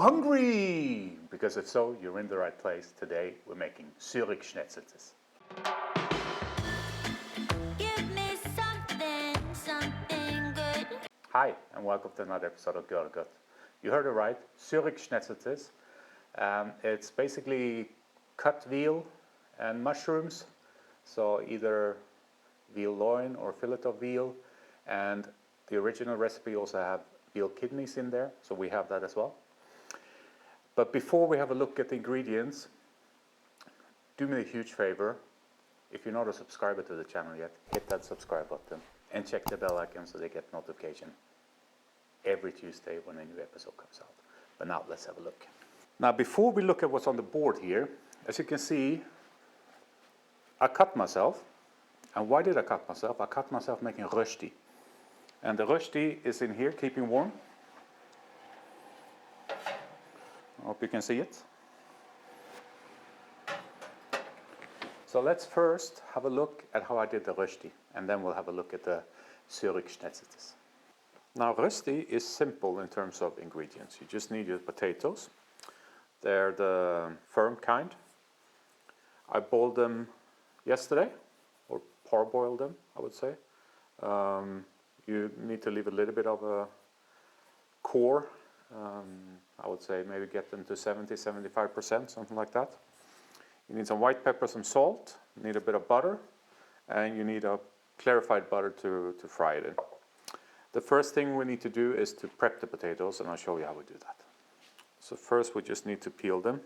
hungry? Because if so, you're in the right place. Today we're making Zürcher Geschnetzeltes. Give me something good. Hi, and welcome to another episode of Görgött. You heard it right, Zürcher Geschnetzeltes. It's basically cut veal and mushrooms. So either veal loin or fillet of veal. And the original recipe also have veal kidneys in there, so we have that as well. But before we have a look at the ingredients, do me a huge favor. If you're not a subscriber to the channel yet, hit that subscribe button and check the bell icon so they get notification every Tuesday when a new episode comes out. But now let's have a look. Now before we look at what's on the board here, as you can see, I cut myself. And why did I cut myself? I cut myself making rösti. And the rösti is in here, keeping warm. I hope you can see it. So let's first have a look at how I did the rösti, and then we'll have a look at the Zürcher Geschnetzeltes. Now rösti is simple in terms of ingredients. You just need your potatoes. They're the firm kind. I boiled them yesterday, or parboiled them, I would say. You need to leave a little bit of a core. I would say maybe get them to 70-75%, something like that. You need some white pepper, some salt, you need a bit of butter, and you need a clarified butter to fry it in. The first thing we need to do is to prep the potatoes, and I'll show you how we do that. So first we just need to peel them.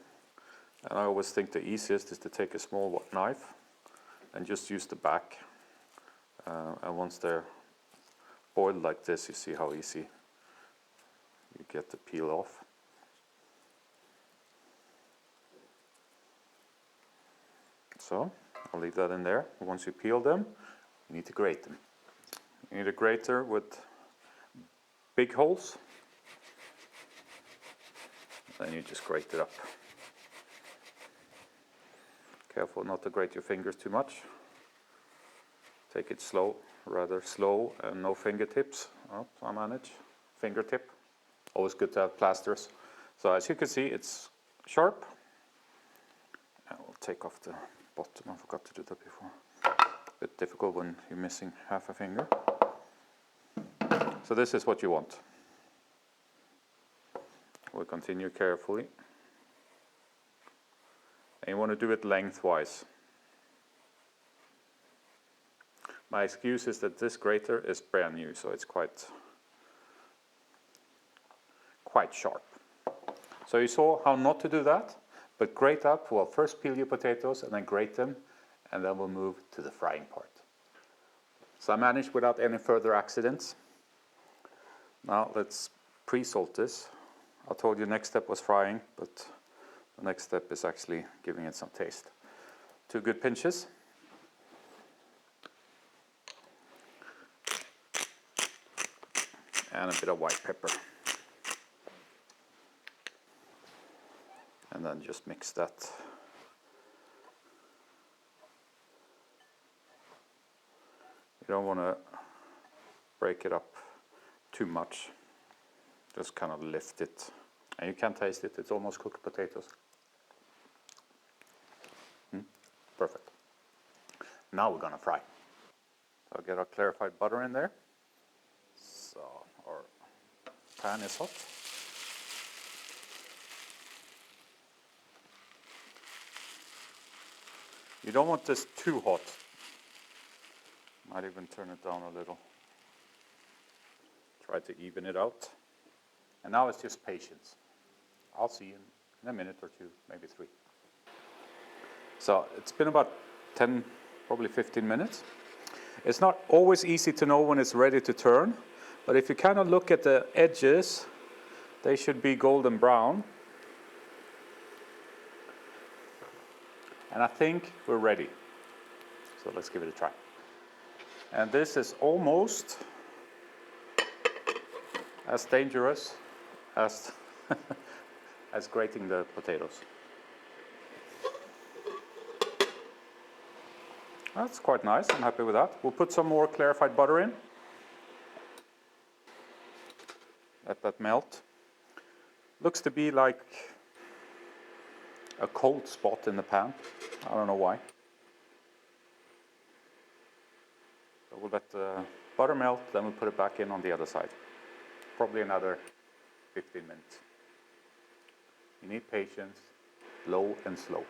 And I always think the easiest is to take a small knife and just use the back. And once they're boiled like this, you see how easy you get the peel off. So I'll leave that in there. Once you peel them, you need to grate them. You need a grater with big holes. Then you just grate it up. Careful not to grate your fingers too much. Take it slow, rather slow, and no fingertips. Oh, I manage. Fingertip. Always good to have plasters. So as you can see, it's sharp. And we'll take off the bottom. I forgot to do that before. A bit difficult when you're missing half a finger. So this is what you want. We'll continue carefully. And you want to do it lengthwise. My excuse is that this grater is brand new, so it's quite sharp. So you saw how not to do that, but grate up. Well, first peel your potatoes and then grate them, and then we'll move to the frying part. So I managed without any further accidents. Now let's pre-salt this. I told you next step was frying, but the next step is actually giving it some taste. 2 good pinches. And a bit of white pepper. And then just mix that. You don't want to break it up too much. Just kind of lift it. And you can taste it, it's almost cooked potatoes. Perfect. Now we're gonna fry. I'll get our clarified butter in there. So our pan is hot. You don't want this too hot. Might even turn it down a little. Try to even it out. And now it's just patience. I'll see you in a minute or 2, maybe 3. So it's been about 10, probably 15 minutes. It's not always easy to know when it's ready to turn, but if you kind of look at the edges, they should be golden brown. And I think we're ready. So let's give it a try. And this is almost as dangerous as as grating the potatoes. That's quite nice, I'm happy with that. We'll put some more clarified butter in. Let that melt. Looks to be like a cold spot in the pan. I don't know why. So we'll let the butter melt, then we'll put it back in on the other side. Probably another 15 minutes. You need patience, low and slow.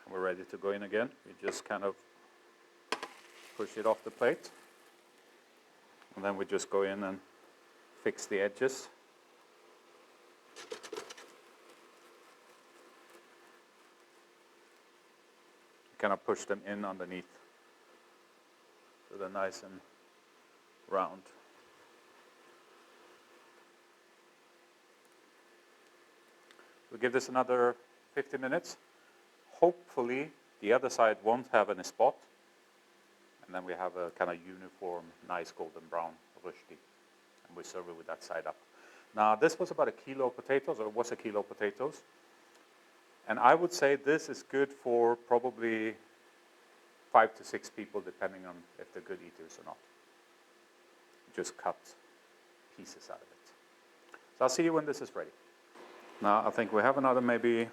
And we're ready to go in again. We just kind of push it off the plate. And then we just go in and fix the edges. Kind of push them in underneath so they're nice and round. We'll give this another 50 minutes. Hopefully the other side won't have any spot, and then we have a kind of uniform, nice golden brown rösti, and we serve it with that side up. Now this was about 1 kilo of potatoes, or it was 1 kilo of potatoes. And I would say this is good for probably 5 to 6 people, depending on if they're good eaters or not. Just cut pieces out of it. So I'll see you when this is ready. Now I think we have another maybe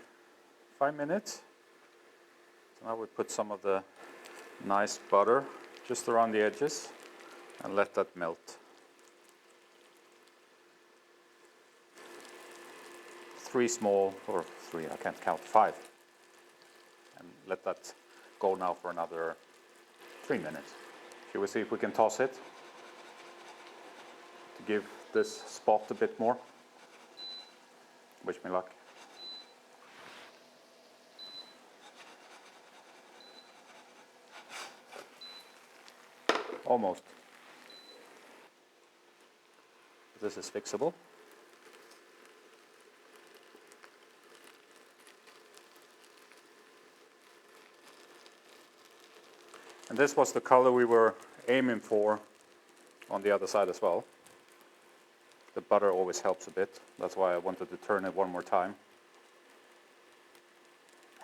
5 minutes. So now we put some of the nice butter just around the edges and let that melt. 3 small, or 3, I can't count, 5. And let that go now for another 3 minutes. Shall we see if we can toss it to give this spot a bit more? Wish me luck. Almost. This is fixable. And this was the color we were aiming for on the other side as well. The butter always helps a bit. That's why I wanted to turn it one more time.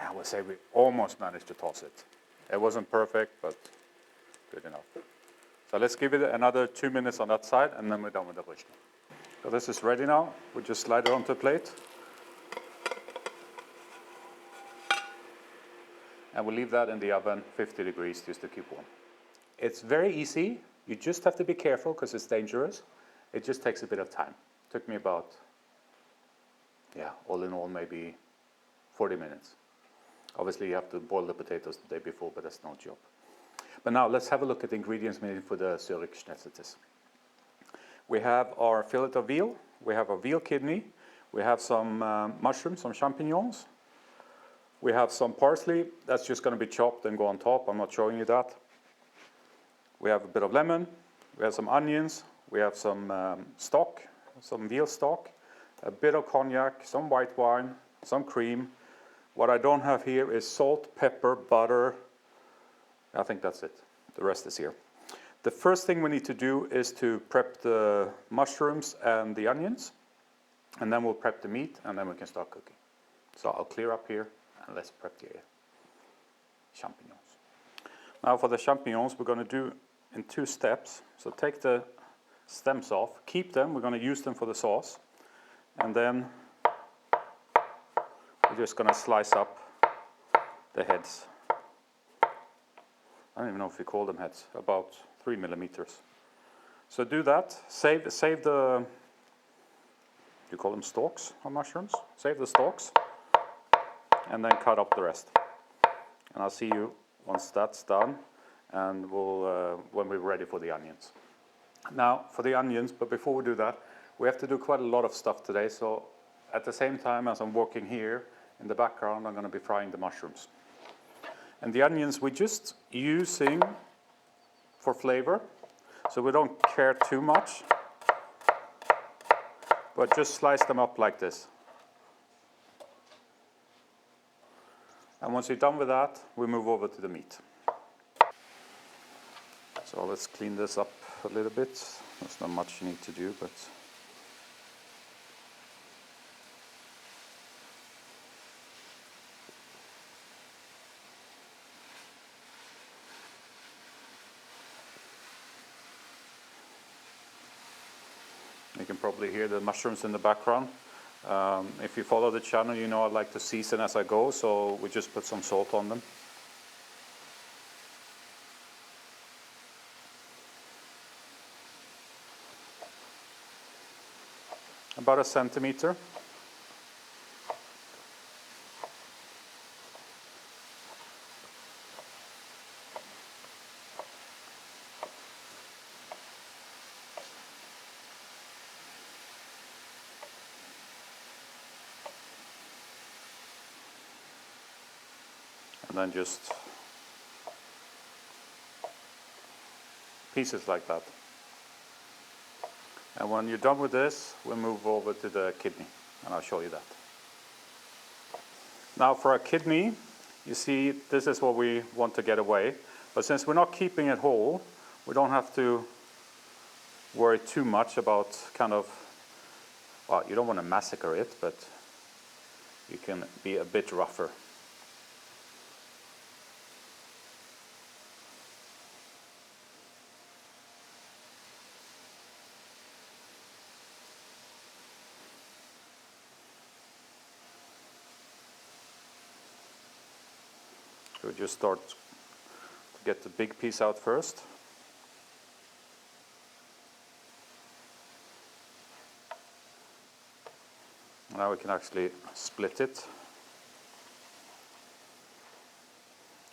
I would say we almost managed to toss it. It wasn't perfect, but good enough. So let's give it another 2 minutes on that side, and then we're done with the rösti. So this is ready now. We just slide it onto a plate. And we'll leave that in the oven, 50 degrees, just to keep warm. It's very easy. You just have to be careful because it's dangerous. It just takes a bit of time. It took me about, all in all, maybe 40 minutes. Obviously, you have to boil the potatoes the day before, but that's no job. But now let's have a look at the ingredients made for the Zürcher Geschnetzeltes. We have our fillet of veal. We have a veal kidney. We have some mushrooms, some champignons. We have some parsley. That's just going to be chopped and go on top. I'm not showing you that. We have a bit of lemon. We have some onions. We have some stock, some veal stock, a bit of cognac, some white wine, some cream. What I don't have here is salt, pepper, butter. I think that's it. The rest is here. The first thing we need to do is to prep the mushrooms and the onions. And then we'll prep the meat, and then we can start cooking. So I'll clear up here, and let's prep the champignons. Now for the champignons, we're going to do in 2 steps. So take the stems off, keep them, we're going to use them for the sauce. And then we're just going to slice up the heads. I don't even know if we call them heads, about 3 millimeters. So do that, save the, you call them stalks on mushrooms? Save the stalks, and then cut up the rest. And I'll see you once that's done, and we'll, when we're ready for the onions. Now, for the onions, but before we do that, we have to do quite a lot of stuff today, so at the same time as I'm working here, in the background, I'm going to be frying the mushrooms. And the onions we're just using for flavor, so we don't care too much, but just slice them up like this. And once you're done with that, we move over to the meat. So let's clean this up a little bit. There's not much you need to do, but you can probably hear the mushrooms in the background. If you follow the channel, you know I like to season as I go, so we just put some salt on them. About 1 centimeter. And then just pieces like that. And when you're done with this, we'll move over to the kidney, and I'll show you that. Now for our kidney, you see this is what we want to get away. But since we're not keeping it whole, we don't have to worry too much about kind of, well, you don't want to massacre it, but you can be a bit rougher. So we just start to get the big piece out first. Now we can actually split it.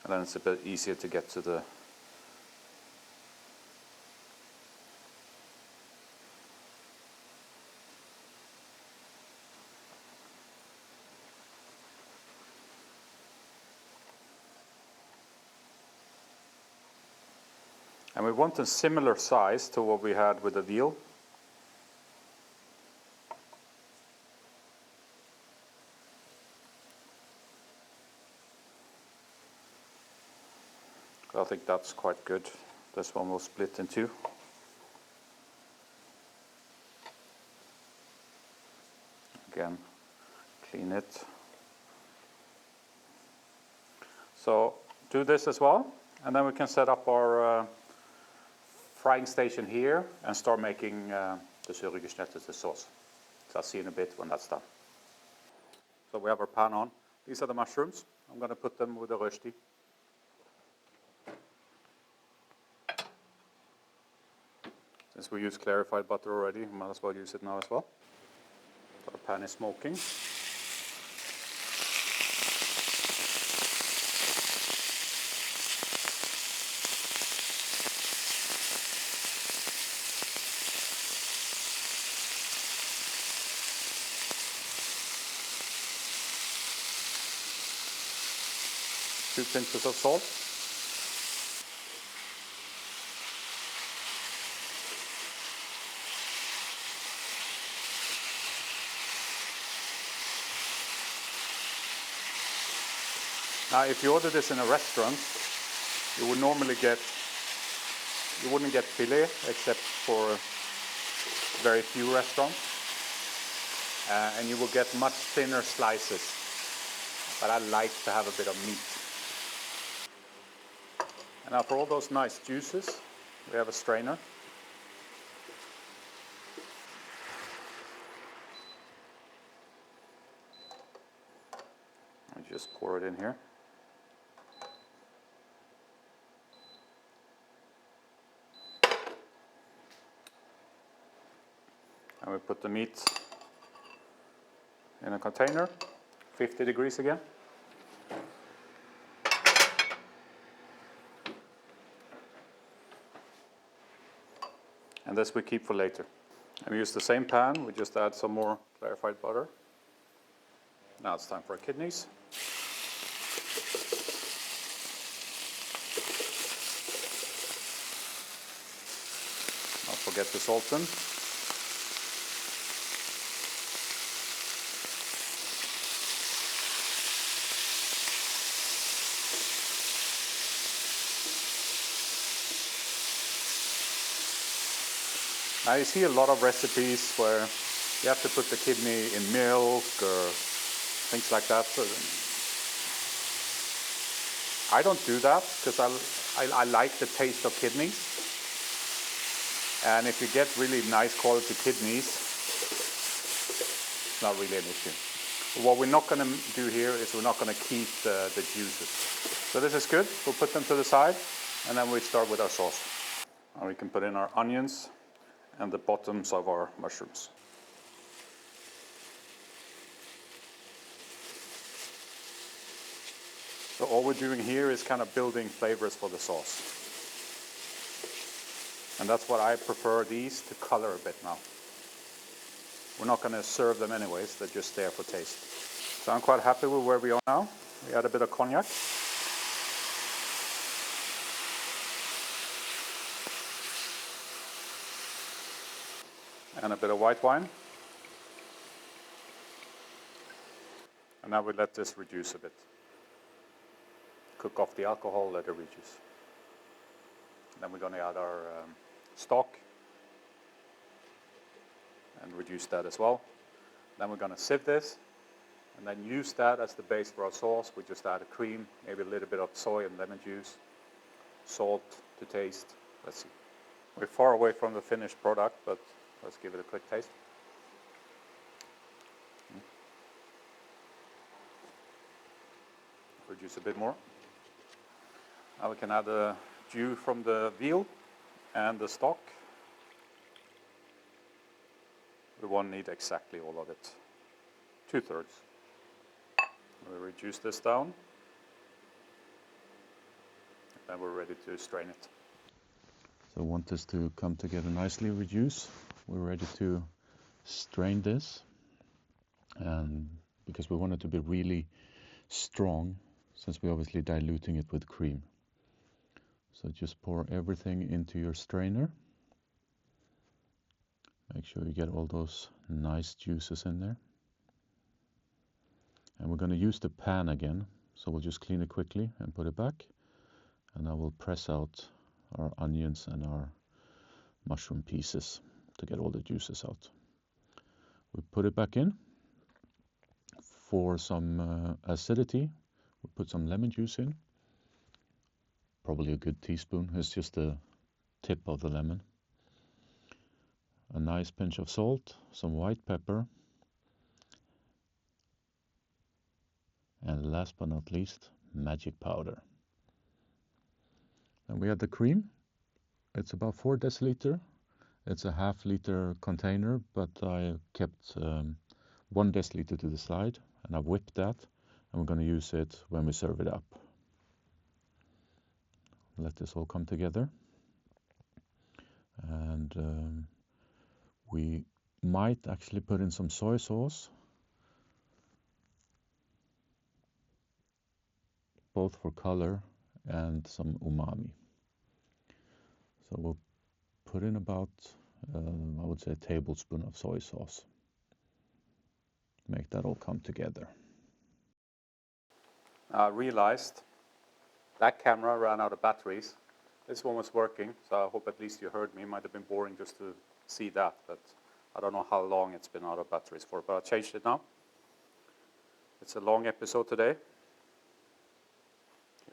And then it's a bit easier to get to the and we want a similar size to what we had with the veal. I think that's quite good. This one will split in two. Again, clean it. So do this as well, and then we can set up our frying station here and start making the Zürcher Geschnetzeltes sauce. So I'll see you in a bit when that's done. So we have our pan on. These are the mushrooms. I'm going to put them with the rösti. Since we use clarified butter already, we might as well use it now as well. So our pan is smoking. Two pinches of salt. Now, if you order this in a restaurant, you would normally you wouldn't get filet except for very few restaurants, and you will get much thinner slices. But I like to have a bit of meat. And now for all those nice juices, we have a strainer. I just pour it in here. And we put the meat in a container, 50 degrees again. And this we keep for later. And we use the same pan, we just add some more clarified butter. Now it's time for our kidneys. Don't forget to salt them. Now you see a lot of recipes where you have to put the kidney in milk or things like that. So I don't do that because I like the taste of kidneys. And if you get really nice quality kidneys, It's not really an issue. But what we're not going to do here is we're not going to keep the juices. So this is good. We'll put them to the side, and then we start with our sauce. And we can put in our onions and the bottoms of our mushrooms. So all we're doing here is kind of building flavors for the sauce. And that's what I prefer these to color a bit now. We're not going to serve them anyways, they're just there for taste. So I'm quite happy with where we are now. We add a bit of cognac. And a bit of white wine. And now we let this reduce a bit. Cook off the alcohol, let it reduce. Then we're going to add our stock and reduce that as well. Then we're going to sieve this and then use that as the base for our sauce. We just add a cream, maybe a little bit of soy and lemon juice, salt to taste. Let's see. We're far away from the finished product, but let's give it a quick taste. Reduce a bit more. Now we can add the jus from the veal and the stock. We won't need exactly all of it. 2/3. We reduce this down. Then we're ready to strain it. So I want this to come together nicely, reduce. We're ready to strain this. And because we want it to be really strong, since we're obviously diluting it with cream. So just pour everything into your strainer. Make sure you get all those nice juices in there. And we're going to use the pan again. So we'll just clean it quickly and put it back. And I will press out our onions and our mushroom pieces to get all the juices out. We put it back in. For some acidity, we put some lemon juice in. Probably a good teaspoon. It's just the tip of the lemon. A nice pinch of salt, some white pepper, and last but not least, magic powder. And we add the cream. It's about 4 deciliter. It's a half liter container, but I kept 1 deciliter to the side, and I've whipped that, and we're going to use it when we serve it up. Let this all come together. And we might actually put in some soy sauce, both for color and some umami. So we'll put in about, I would say, a tablespoon of soy sauce. Make that all come together. I realized that camera ran out of batteries. This one was working, so I hope at least you heard me. It might have been boring just to see that, but I don't know how long it's been out of batteries for, but I changed it now. It's a long episode today.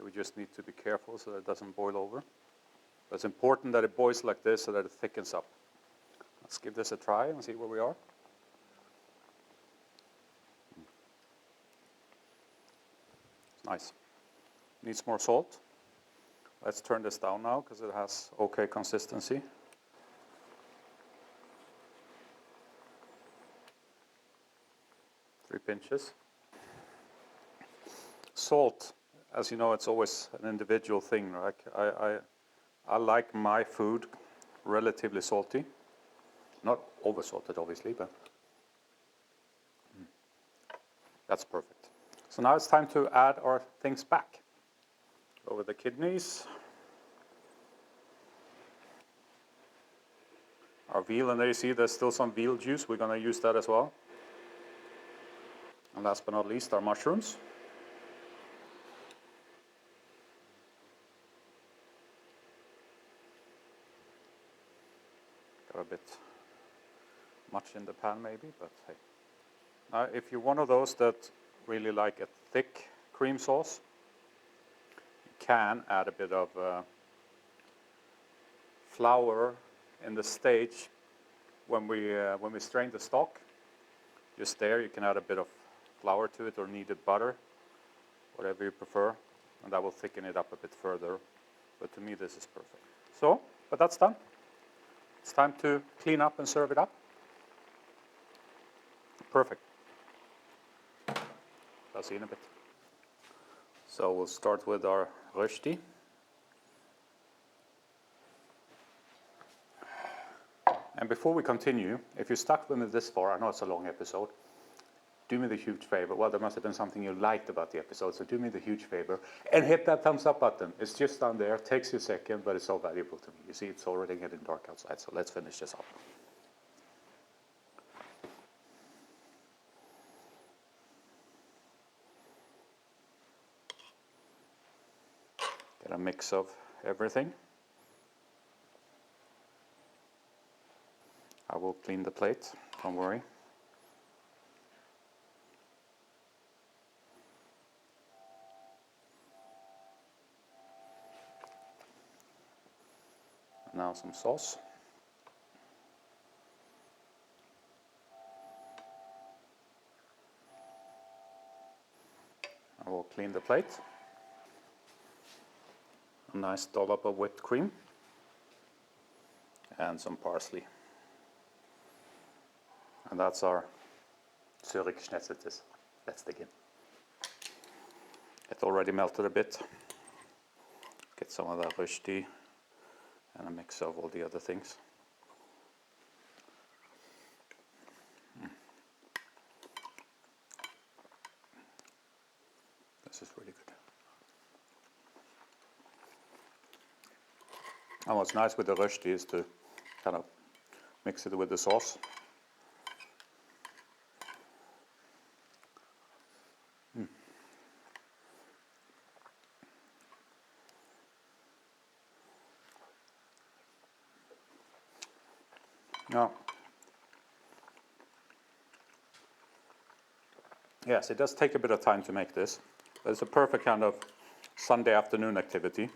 We just need to be careful so that it doesn't boil over. But it's important that it boils like this so that it thickens up. Let's give this a try and see where we are. It's nice. Needs more salt. Let's turn this down now because it has okay consistency. Three pinches. Salt, as you know, it's always an individual thing, right? I like my food relatively salty. Not over salted, obviously, but that's perfect. So now it's time to add our things back. Go with the kidneys. Our veal, and there you see there's still some veal juice. We're going to use that as well. And last but not least, our mushrooms. Got a bit much in the pan maybe, but hey. Now, if you're one of those that really like a thick cream sauce, you can add a bit of flour in the stage when we strain the stock. just there. You can add a bit of flour to it or kneaded butter, whatever you prefer, and that will thicken it up a bit further. But to me, this is perfect. So, but that's done. It's time to clean up and serve it up. Perfect. I'll see you in a bit. So we'll start with our rösti. And before we continue, if you're stuck with me this far, I know it's a long episode, do me the huge favor. Well, there must have been something you liked about the episode, so do me the huge favor and hit that thumbs up button. It's just down there. It takes you a second, but it's so valuable to me. You see, it's already getting dark outside, so let's finish this up. Get a mix of everything. I will clean the plate, don't worry. Now some sauce. I will clean the plate. A nice dollop of whipped cream and some parsley. And that's our Zürcher Geschnetzeltes. Let's dig in. It already melted a bit. Get some of that rösti and a mix of all the other things. This is really good. And what's nice with the rösti is to kind of mix it with the sauce. Now, yes, it does take a bit of time to make this, but it's a perfect kind of Sunday afternoon activity.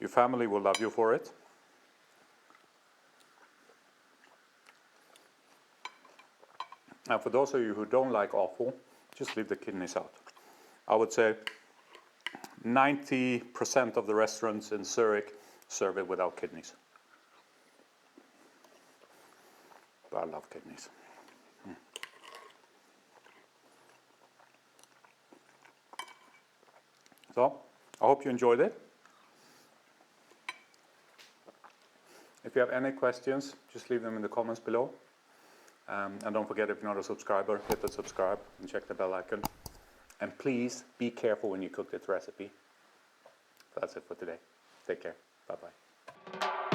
Your family will love you for it. And for those of you who don't like offal, just leave the kidneys out. I would say 90% of the restaurants in Zurich serve it without kidneys. But I love kidneys. So, I hope you enjoyed it. If you have any questions, just leave them in the comments below. And don't forget, if you're not a subscriber, hit the subscribe and check the bell icon. And please be careful when you cook this recipe. That's it for today. Take care. Bye-bye.